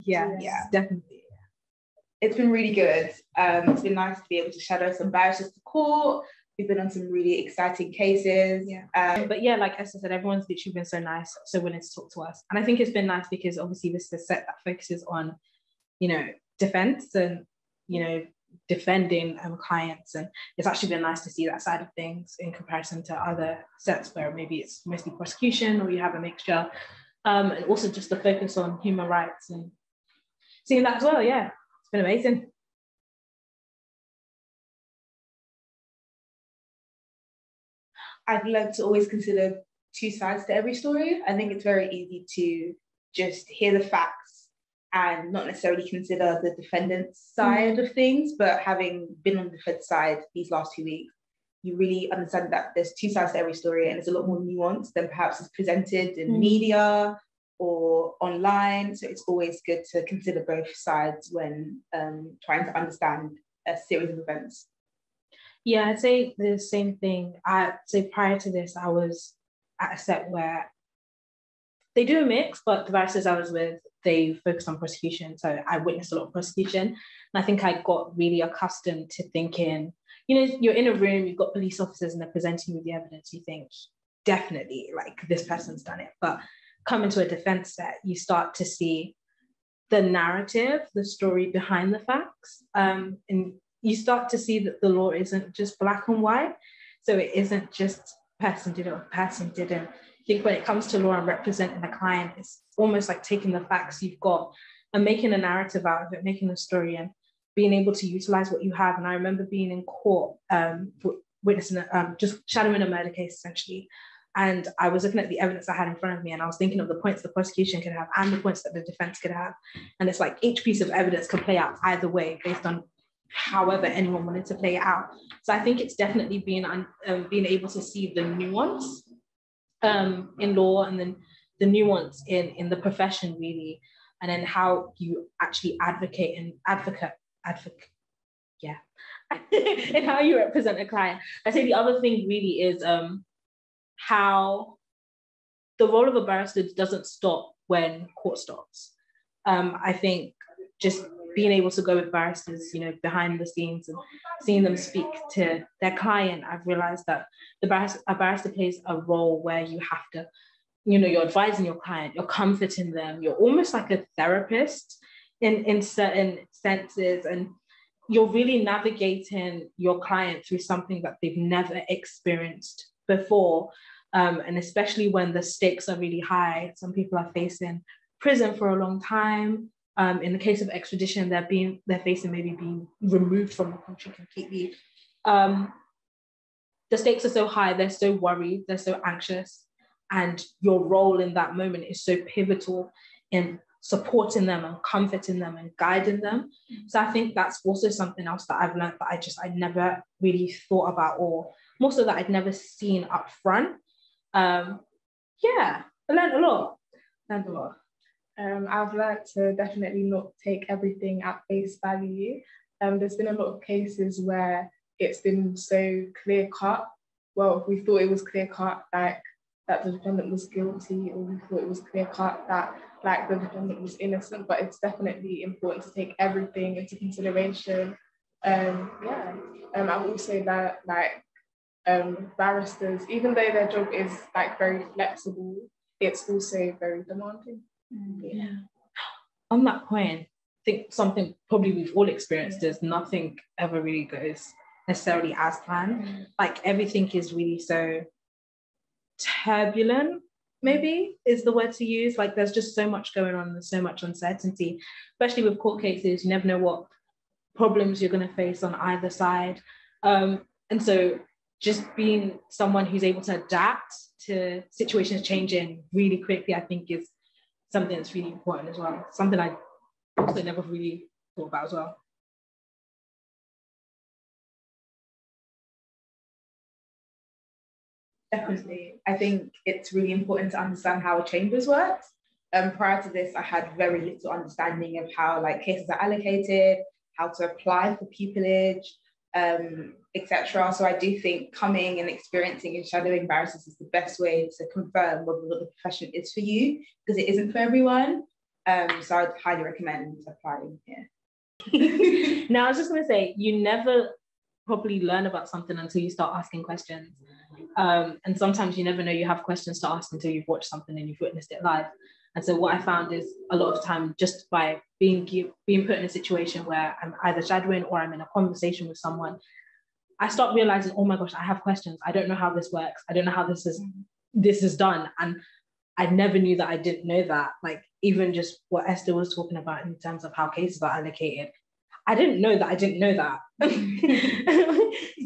Yeah, definitely. It's been really good. It's been nice to be able to shadow some barristers to court. We've been on some really exciting cases. But yeah, like Esther said, everyone's literally been so nice, so willing to talk to us. And I think it's been nice because obviously this is a set that focuses on, defense and, defending clients. And it's actually been nice to see that side of things in comparison to other sets where maybe it's mostly prosecution or you have a mixture. And also just the focus on human rights and seeing that as well. Yeah, it's been amazing. I've learned to always consider two sides to every story. I think it's very easy to just hear the facts and not necessarily consider the defendant's side of things, but having been on the defense side these last 2 weeks, you really understand that there's two sides to every story and it's a lot more nuanced than perhaps is presented in media or online. So it's always good to consider both sides when trying to understand a series of events. Yeah, I'd say the same thing. I'd say prior to this, I was at a set where they do a mix, but the barristers I was with, they focused on prosecution. So I witnessed a lot of prosecution. And I think I got really accustomed to thinking, you're in a room, you've got police officers and they're presenting you with the evidence. You think, definitely, like, this person's done it. But coming to a defense set, you start to see the narrative, the story behind the facts. And you start to see that the law isn't just black and white. So it isn't just person did it or person didn't. I think when it comes to law and representing a client, it's almost like taking the facts you've got and making a narrative out of it, making a story and being able to utilize what you have. And I remember being in court, witnessing, just shadowing a murder case essentially. And I was looking at the evidence I had in front of me and I was thinking of the points the prosecution could have and the points that the defense could have. And it's like each piece of evidence could play out either way based on however anyone wanted to play it out. So I think it's definitely being able to see the nuance in law and then the nuance in the profession really, and then how you actually advocate and and how you represent a client. I say the other thing really is how the role of a barrister doesn't stop when court starts. I think just being able to go with barristers, behind the scenes and seeing them speak to their client, I've realized that a barrister plays a role where you have to, you're advising your client, you're comforting them, you're almost like a therapist in certain senses, and you're really navigating your client through something that they've never experienced before. And especially when the stakes are really high, some people are facing prison for a long time. In the case of extradition, they're facing maybe being removed from the country completely. The stakes are so high, they're so worried, they're so anxious, and your role in that moment is so pivotal in supporting them and comforting them and guiding them. So I think that's also something else that I've learned that I never really thought about, or more so that I'd never seen up front. I learned a lot. I've learned to definitely not take everything at face value. There's been a lot of cases where it's been so clear cut. Well, we thought it was clear cut, like that the defendant was guilty, or we thought it was clear cut that like the defendant was innocent. But it's definitely important to take everything into consideration. I will say that barristers, even though their job is like very flexible, it's also very demanding. Yeah. On that point, I think something probably we've all experienced is nothing ever really goes necessarily as planned. Like everything is really so turbulent, maybe is the word to use. Like there's just so much going on, there's so much uncertainty, especially with court cases. You never know what problems you're going to face on either side. And so just being someone who's able to adapt to situations changing really quickly, I think is something that's really important as well. Something I also never really thought about as well. Definitely. I think it's really important to understand how chambers work. Prior to this, I had very little understanding of how cases are allocated, how to apply for pupillage, etc. So I do think coming and experiencing and shadowing barristers is the best way to confirm whether the profession is for you, because it isn't for everyone. So I'd highly recommend applying here. Now, I was just going to say, you never probably learn about something until you start asking questions. And sometimes you never know you have questions to ask until you've watched something and you've witnessed it live. And so what I found is a lot of time, just by being put in a situation where I'm either shadowing or I'm in a conversation with someone, I start realizing, oh my gosh, I have questions. I don't know how this works. I don't know how this is done. And I never knew that I didn't know that. Like, even just what Esther was talking about in terms of how cases are allocated, I didn't know that I didn't know that.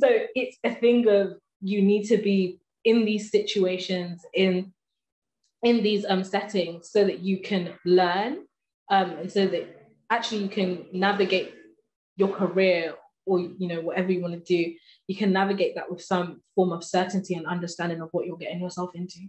So it's a thing of, you need to be in these situations, in these settings, so that you can learn, and so that actually you can navigate your career, or whatever you want to do, you can navigate that with some form of certainty and understanding of what you're getting yourself into.